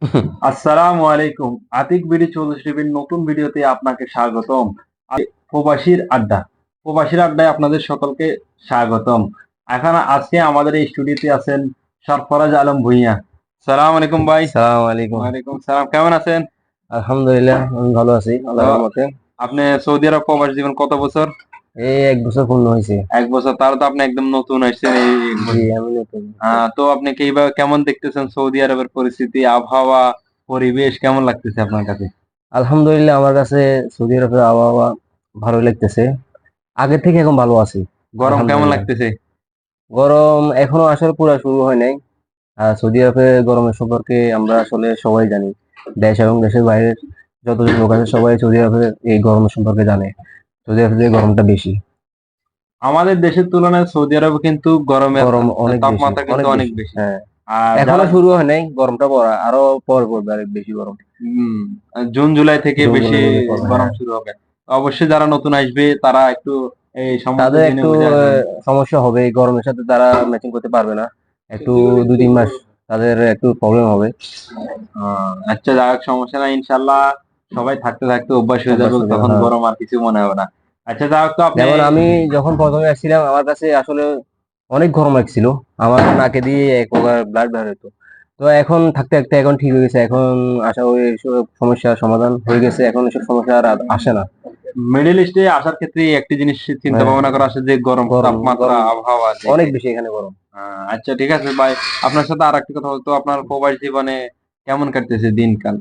আসসালামু আলাইকুম। আতিক বিডি ৪০ টিভির নতুন ভিডিওতে আপনাকে স্বাগতম। প্রবাসীর আড্ডা। প্রবাসীর আড্ডায় আপনাদের সকলকে স্বাগতম। আজকে আমাদের এই স্টুডিওতে আছেন সরফরাজ আলম ভুঁইয়া। সালাম আলাইকুম ভাই। সালাম আলাইকুম। ওয়ালাইকুম সালাম। কেমন আছেন? আলহামদুলিল্লাহ আমি ভালো আছি তো আল্লাহর রহমতে। আপনি সৌদি আরব প্রবাস জীবন কত বছর? এই 1 বছর পূর্ণ হয়েছে। ১ বছর। তাহলে তো আপনি একদম নতুন আসছেন এই জি আমি নতুন। তো আপনি কিভাবে কেমন দেখতেছেন সৌদি আরবের পরিস্থিতি, আবহাওয়া, পরিবেশ কেমন লাগতেছে আপনার কাছে? আলহামদুলিল্লাহ আমার কাছে সৌদি আরবের আবহাওয়া ভালো লাগতেছে, আগের থেকে এখন ভালো আছি। গরম কেমন আলহামদুলিল্লাহ। লাগতেছে? গরম এখনো আসলে পুরো শুরু হয় নাই। আর সৌদি আরবে গরমের সম্পর্কে আমরা আসলে সবাই জানি, দেশ এবং দেশের বাইরের যতজন লোক আছে সবাই সৌদি আরবের এই গরমের সম্পর্কে জানে। সৌদি আরবে গরমটা বেশি। আমাদের দেশের তুলনায় সৌদি আরবে কিন্তু গরমের গরম অনেক বেশি, তাপমাত্রা কিন্তু অনেক অনেক বেশি। বেশি। হ্যাঁ, আর এখনো যারা শুরু হয় নাই, গরমটা পড়া আরো পরে পড়বে, আরেক বেশি গরম। উম, জুন জুলাই থেকে জুন বেশি জুলাই মধ্যে পড়বে, গরম হ্যাঁ। শুরু হবে। অবশ্যই যারা নতুন আসবে তারা একটু এই সমস্ত তাদের জেনে একটু বুঝে আসবেন। সমস্যা হবে, এই গরমের সাথে তারা ম্যাচিং করতে পারবে না। একটু 2-3 মাস তাদের একটু প্রবলেম হবে। আচ্ছা, যাই হোক, সমস্যা নাই, ইনশাল্লাহ সবাই থাকতে থাকতে অভ্যাস হয়ে যাবে, অভ্যাস হয়ে যাবে, তখন হ্যাঁ। গরম আর কিছু মনে হবে না। আচ্ছা, যাই হোক, তো আপনি যেমন আমি যখন প্রথমে আসছিলাম আমার কাছে আসলে অনেক গরম লাগছিল, আমার নাকে দিয়ে এক প্রকার ব্লাড বের হতো। তো এখন থাকতে থাকতে এখন ঠিক হয়ে গেছে, এখন আশা করি এসব সমস্যার সমাধান হয়ে গেছে, এখন এসব সমস্যা আর আসে না। মিডল ইস্টে আসার ক্ষেত্রে একটি জিনিস চিন্তা হ্যাঁ, ভাবনা করা আসে যে গরম গরম তাপমাত্রা, গরম আবহাওয়া অনেক দেখে। বেশি এখানে গরম। আচ্ছা, ঠিক আছে ভাই। আপনার সাথে আর একটা কথা বলতো, আপনার প্রবাস জীবনে কেমন কাটতেছে দিনকাল?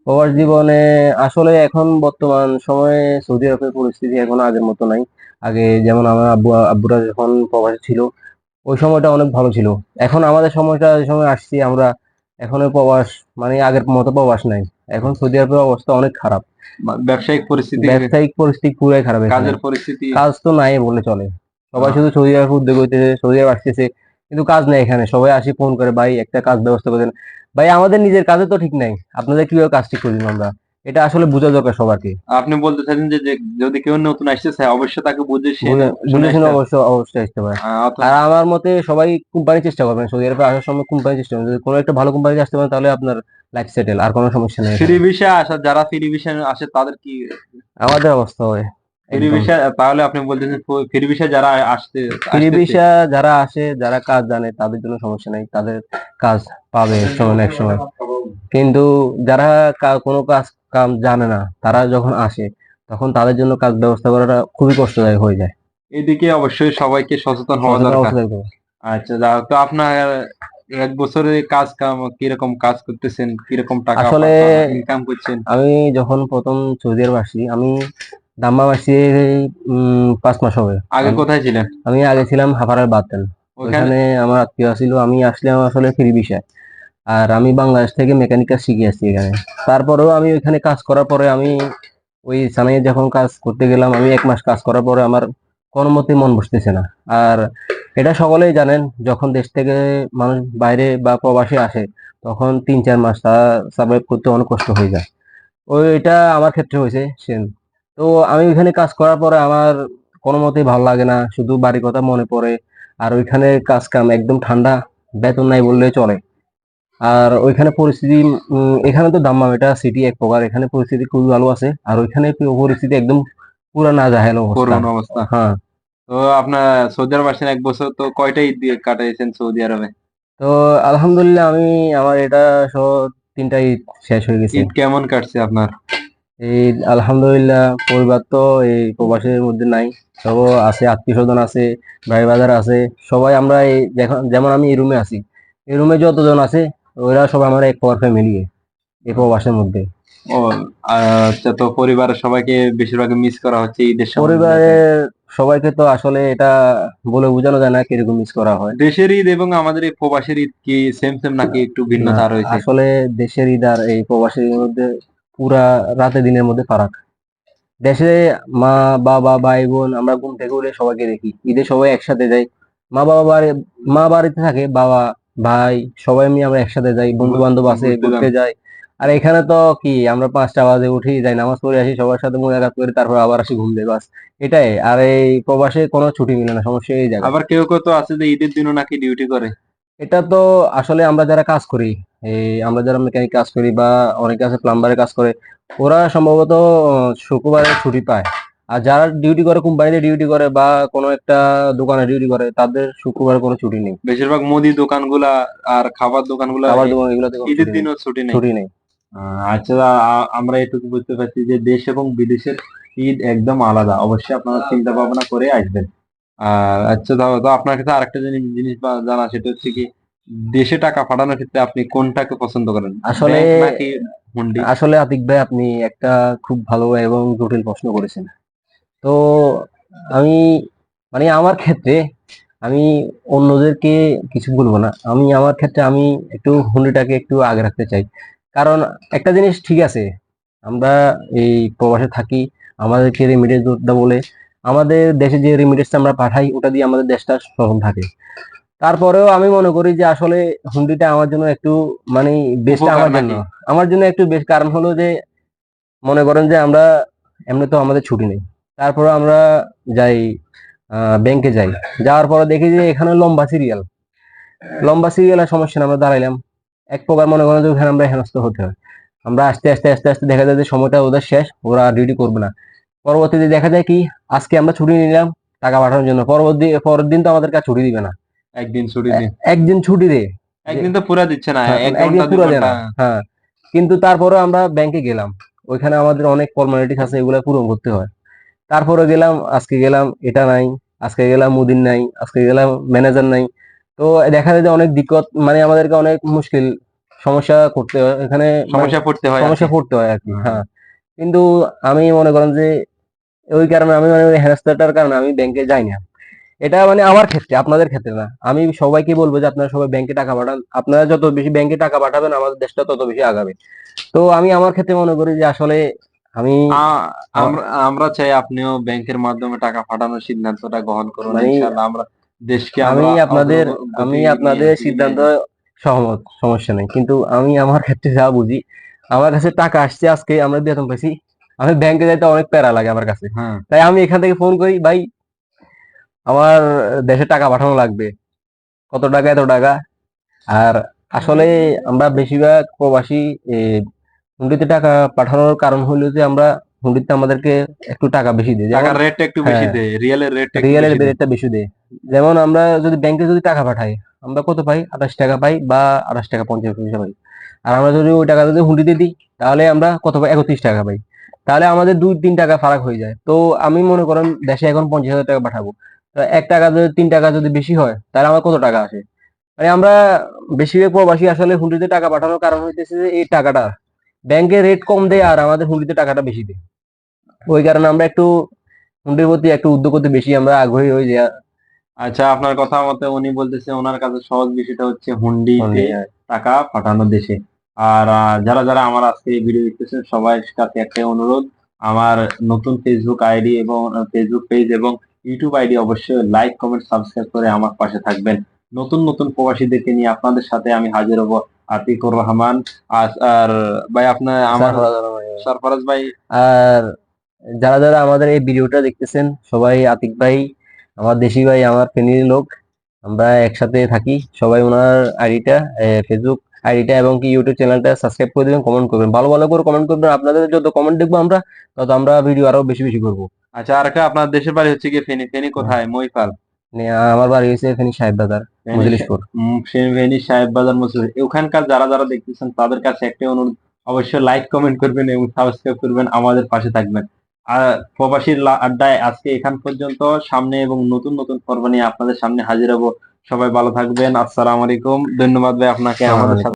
প্রবাস জীবনে আসলে এখন বর্তমান সময়ে সৌদি আরবের পরিস্থিতি এখন আগের মতো নাই। আগে যেমন আমার আব্বুরা যখন প্রবাসে ছিল ওই সময়টা অনেক ভালো ছিল। এখন আমাদের সময়টা যে সময় আসছি আমরা, এখন ওই প্রবাস মানে আগের মতো প্রবাস নাই। এখন সৌদি আরবের অবস্থা অনেক খারাপ। ব্যবসায়িক পরিস্থিতি, ব্যবসায়িক পরিস্থিতি পুরাই খারাপ এখানে। কাজের পরিস্থিতি। কাজ তো নাই বলে চলে। সবাই আহ, শুধু সৌদি আরব উদ্যোগ হইতেছে, সৌদি আরব আসতেছে, কিন্তু কাজ নেই এখানে। সবাই আসি ফোন করে, ভাই একটা কাজ ব্যবস্থা করে দেন। ভাই আমাদের নিজের কাজে তো ঠিক নাই, আপনাদের কিভাবে কাজ ঠিক করে দিব আমরা? এটা আসলে বোঝা দরকার সবারকে। আপনি বলতে চাইছেন যে যদি কেউ নতুন আসতেছে অবশ্যই তাকে বুঝে শুনে বুঝে শুনে আসতে হবে। অবশ্য অবশ্যই আসতে পারে। অথবা আর আমার মতে সবাই কোম্পানি চেষ্টা করবেন, সৌদি আরবে আসার সময় কোম্পানি চেষ্টা করবেন, যদি কোনো একটা ভালো কোম্পানিতে আসতে পারেন তাহলে আপনার লাইফ সেটেল, আর কোনো সমস্যা নেই ফ্রি এখানে। ভিসা আসা, যারা ফ্রি ভিসা আসে তাদের কি? আমাদের অবস্থা হয় ফ্রি একদম। ভিসা, তাহলে আপনি বলতেছেন ফ্রি ভিসা যারা ফ্রি আসতেছে। ভিসা যারা আসে, যারা কাজ জানে তাদের জন্য সমস্যা নেই, তাদের কাজ পাবে এক সময় না এক সময়। কিন্তু যারা কোনো কাজ কাম জানে না, তারা যখন আসে তখন তাদের জন্য কাজ ব্যবস্থা করাটা খুবই কষ্টদায়ক হয়ে যায়। এদিকে অবশ্যই সবাইকে সচেতন হওয়া সচেতন দরকার। অবস্থা থাকতে হবে। আচ্ছা, যাই হোক, তো আপনার 1 বছরে কাজ কাম কিরকম কাজ করতেছেন, কিরকম টাকা আসলে ইনকাম করছেন? আমি যখন প্রথম সৌদি আরব আসি, আমি দাম্মাম আসছি 5 মাস হবে। আগে আমি কোথায় ছিলেন? আমি আগে ছিলাম হাফারার বাতেন। ওইখানে? ওইখানে আমার আত্মীয় ছিল, আমি আসলাম আসলে ফ্রি ভিসায়। আর আমি বাংলাদেশ থেকে মেকানিক কাজ শিখে আসছি এখানে। তারপরেও আমি ওইখানে কাজ করার পরে আমি ওই সানাইয়ে যখন কাজ করতে গেলাম, আমি 1 মাস কাজ করার পরে আমার কোনো মতে মন বসতেছে না। আর এটা সকলেই জানেন, যখন দেশ থেকে মানুষ বাইরে বা প্রবাসে আসে তখন 3-4 মাস তারা সার্ভাইভ করতে অনেক কষ্ট হয়ে যায়। এটা আমার ক্ষেত্রে হয়েছে সেম। তো আমি ওইখানে কাজ করার পরে আমার কোনো মতেই ভালো লাগে না, শুধু বাড়ির কথা মনে পড়ে। আর ওইখানে কাজ কাম একদম ঠান্ডা, বেতন নাই বললেই চলে। আর ওইখানে পরিস্থিতি এখানে তো দাম্মাম এটা সিটি এক প্রকার, এখানে পরিস্থিতি খুবই ভালো আছে, আর ওইখানে পরিস্থিতি একদম পুরা না জাহেল অবস্থা। করুণ অবস্থা। হ্যাঁ। তো আপনার সৌদি আরব আসছেন 1 বছর, তো কয়টা ঈদ দিয়ে কাটাইছেন সৌদি আরবে? তো আলহামদুলিল্লাহ আমি আমার এটা সহ 3টা ঈদ শেষ হয়ে গেছে। ঈদ কেমন কাটছে আপনার? এই আলহামদুলিল্লাহ, পরিবার তো এই প্রবাসের মধ্যে নাই, সব আছে, আত্মীয় স্বজন আছে, ভাই বাজার আছে। সবাই আমরা এই যেমন আমি এই রুমে আছি, এই রুমে যতজন আছে ওরা সব আমার এক পর ফ্যামিলি এই প্রবাসের মধ্যে। ও, আচ্ছা, তো পরিবারের সবাইকে বেশিরভাগ মিস করা হচ্ছে ঈদের সময় গুলাতে। পরিবারের সবাইকে তো আসলে এটা বলে বোঝানো যায় না কিরকম মিস করা হয়। দেশের ঈদ এবং আমাদের এই প্রবাসের ঈদ কি সেম সেম নাকি একটু না, ভিন্নতা রয়েছে? আসলে দেশের ঈদ আর এই প্রবাসের ঈদের মধ্যে পুরা রাতে দিনের মধ্যে ফারাক। দেশে মা বাবা ভাই বোন আমরা ঘুম থেকে উঠে সবাইকে দেখি, ঈদে সবাই একসাথে যাই। মা বাবা বাড়ি মা বাড়িতে থাকে, বাবা ভাই সবাই মিলে আমরা একসাথে যাই, বন্ধু বান্ধব আছে ঘুরতে যান? ঘুরতে যাই। আর এখানে তো কি, আমরা 5টা বাজে উঠি, যাই নামাজ পড়ে আসি, সবার সাথে মুলাকাত করি, তারপর আবার আসি ঘুম দেই, বাস এটাই। আর এই প্রবাসে কোনো ছুটি মিলে না, সমস্যা এই জায়গায়। আবার কেউ কেউ তো আছে যে ঈদের দিনও নাকি ডিউটি করে। এটা তো আসলে আমরা যারা কাজ করি, এই আমরা যারা মেকানিক কাজ করি বা অনেকে আছে প্লাম্বারের কাজ করে, ওরা সম্ভবত শুক্রবারে ছুটি পায়। আর যারা ডিউটি করে, কোম্পানিতে ডিউটি করে বা কোনো একটা দোকানে ডিউটি করে, তাদের শুক্রবারে কোনো ছুটি নেই। বেশিরভাগ মুদি দোকানগুলা আর খাবার দোকানগুলা খাবার দোকান এগুলোতে কোনো ঈদের ছুটি নেই। দিনও ছুটি নেই। ছুটি নেই। আচ্ছা, আমরা এটুকু বুঝতে পারছি যে দেশ এবং বিদেশের ঈদ একদম আলাদা। অবশ্যই আপনারা চিন্তা ভাবনা করে আসবেন। আর আচ্ছা, তো আপনার কাছে আরেকটা জিনিস জিনিস জানা, সেটা হচ্ছে কি, দেশে টাকা পাঠানোর ক্ষেত্রে আপনি কোনটাকে পছন্দ করেন, আসলে ব্যাংক নাকি হুন্ডি? আসলে আতিক ভাই, আপনি একটা খুব ভালো এবং জটিল প্রশ্ন করেছেন। তো আমি, মানে আমার ক্ষেত্রে আমি অন্যদেরকে কিছু বলবো না, আমি আমার ক্ষেত্রে আমি একটু হুন্ডিটাকে একটু আগে রাখতে চাই। কারণ একটা জিনিস ঠিক আছে, আমরা এই প্রবাসে থাকি, আমাদেরকে রেমিটেন্স বলে আমাদের দেশে যে রেমিটেন্স আমরা পাঠাই, ওটা দিয়ে আমাদের দেশটা সচল থাকে। তারপরেও আমি মনে করি যে আসলে হুন্ডিটা আমার জন্য একটু, মানে বেস্ট উপকার আমার জন্য, নাকি? একটু বেশ। কারণ হলো যে মনে করেন যে আমরা এমনি তো আমাদের ছুটি নেই, তারপরে আমরা যাই, ব্যাংকে যাই, যাওয়ার পরে দেখি যে এখানে লম্বা সিরিয়ালের সমস্যা আমরা দাঁড়াইলাম। এক প্রকার মনে করেন যে ওখানে আমরা হেনস্থ হতে হয়। আমরা আস্তে আস্তে আস্তে আস্তে দেখা যায় যে সময়টা ওদের শেষ, ওরা ডিউটি করবে না। পরবর্তীতে দেখা যায় কি, আজকে আমরা ছুটি নিলাম টাকা পাঠানোর জন্য, পরের দিন তো আমাদের কাছে ছুটি দিবে না। একদিন ছুটি দিন। একদিন ছুটি দেয় যে, একদিন তো পুরা দিচ্ছে না, হ্যাঁ, এক একদিন ঘন্টা দুই পুরো দেয় ঘন্টা না। হ্যাঁ, কিন্তু তারপরে আমরা ব্যাংকে গেলাম, ওইখানে আমাদের অনেক ফর্মালিটিস আছে, এগুলো পূরণ করতে হয়। তারপরে গেলাম, আজকে গেলাম এটা নাই, আজকে গেলাম মুদির নাই, আজকে গেলাম ম্যানেজার নাই। তো দেখা যায় যে অনেক দিক্কত, মানে আমাদেরকে অনেক মুশকিল সমস্যা করতে হয় এখানে, মানে সমস্যা পড়তে হয় আর কি। সমস্যা পড়তে হয় আর কি। হুম। হ্যাঁ, কিন্তু আমি মনে করেন যে ওই কারণে আমি, মানে ওই হেনস্থাটার কারণে আমি ব্যাংকে যাই না। এটা মানে আমার ক্ষেত্রে, আপনাদের ক্ষেত্রে না। আমি সবাইকে বলবো যে আপনারা সবাই ব্যাংকে টাকা পাঠান, আপনারা যত বেশি ব্যাংকে টাকা পাঠাবেন আমাদের দেশটা তত বেশি আগাবে। তো আমি আমার ক্ষেত্রে মনে করি যে আসলে আমি, আমরা আমরা চাই আপনিও ব্যাংকের মাধ্যমে টাকা পাঠানোর সিদ্ধান্তটা গ্রহণ করুন, মানে ইনশাআল্লাহ আমরা দেশকে আমি আমরা আপনাদের অগ্রগতি আমি নিয়ে আপনাদের দিকে নিয়ে সিদ্ধান্ত যাই। সহমত, সমস্যা নেই। কিন্তু আমি আমার ক্ষেত্রে যা বুঝি, আমার কাছে টাকা আসছে, আজকে আমরা বেতন পেয়েছি, আমি ব্যাংকে যাইতে অনেক প্যারা লাগে আমার কাছে। হ্যাঁ। তাই আমি এখান থেকে ফোন করি, ভাই আমার দেশে টাকা পাঠানো লাগবে, কত টাকা, এত টাকা। আর আসলে আমরা বেশিরভাগ প্রবাসী হুন্ডিতে টাকা পাঠানোর কারণ হলো যে আমরা হুন্ডিতে আমাদেরকে একটু টাকা বেশি দেয়, যেমন, টাকার রেটটা একটু বেশি হ্যাঁ, দেয়, রিয়েলের রেটটা একটু রিয়েলের বেশি দেয়। রেটটা বেশি দেয়। যেমন আমরা যদি ব্যাংকে যদি টাকা পাঠাই, আমরা কত পাই, 28 টাকা পাই বা 28 টাকা 50 পয়সা পাই। আর আমরা যদি ওই টাকা যদি হুন্ডিতে দিই, তাহলে আমরা কত পাই, 31 টাকা পাই। তাহলে আমাদের 2-3 টাকা ফারাক হয়ে যায়। তো আমি মনে করেন দেশে এখন 50,000 টাকা পাঠাবো, তো 1 টাকা যদি 3 টাকা যদি বেশি হয়, তাহলে আমার কত টাকা আসে। মানে আমরা বেশিরভাগ প্রবাসী আসলে হুন্ডিতে টাকা পাঠানোর কারণ হইতেছে যে এই টাকাটা ব্যাংকে রেট কম দেয় আর আমাদের হুন্ডিতে টাকাটা বেশি দেয়। ওই কারণে আমরা একটু হুন্ডির প্রতি একটু উদ্যোগ করতে বেশি আমরা আগ্রহী হই যে আচ্ছা, আপনার কথা মতে উনি বলতেছে ওনার কাছে সহজ বিষয়টা হচ্ছে হুন্ডিতে হুন্ডি। টাকা পাঠানো দেশে। আর যারা যারা আমার আজকে এই ভিডিও দেখতেছেন সবার কাছে একটাই অনুরোধ, আমার নতুন ফেসবুক আইডি এবং ফেসবুক পেজ এবং ইউটিউব আইডি অবশ্যই লাইক কমেন্ট সাবস্ক্রাইব করে আমার পাশে থাকবেন। নতুন নতুন প্রবাসীদেরকে নিয়ে আপনাদের সাথে আমি হাজির হব। আতিকুর রহমান। আর ভাই আপনার আমার সরফরাজ ভাই। আর যারা যারা আমাদের এই ভিডিওটা দেখতেছেন, সবাই আতিক ভাই আমার দেশি ভাই, আমার ফ্যামিলির লোক, আমরা একসাথে থাকি সবাই। ওনার আইডিটা, ফেসবুক আইডিটা এবং কি ইউটিউব চ্যানেলটা সাবস্ক্রাইব করে দিবেন, কমেন্ট করবেন, ভালো ভালো করে কমেন্ট করবেন। আপনাদের যত কমেন্ট দেখবো আমরা, তত আমরা ভিডিও আরো বেশি বেশি করবো। আচ্ছা, আর একটা, আপনার দেশের বাড়ি হচ্ছে কি ফেনী? ফেনী কোথায়? মহিপাল? আমার বাড়ি হয়েছে এখানে সাহেব বাজার, ফেনী মজলিশপুর। ফেনী সাহেব বাজার মসজিদ। ওখানকার যারা যারা দেখতেছেন তাদের কাছে একটাই অনুরোধ, অবশ্যই লাইক কমেন্ট করবেন এবং সাবস্ক্রাইব করবেন, আমাদের পাশে থাকবেন। আর প্রবাসীর আড্ডায় আজকে এখান পর্যন্ত। সামনে এবং নতুন নতুন পর্ব নিয়ে আপনাদের সামনে হাজির হব। সবাই ভালো থাকবেন। আসসালামু আলাইকুম। ধন্যবাদ ভাই আপনাকে আমাদের সাথে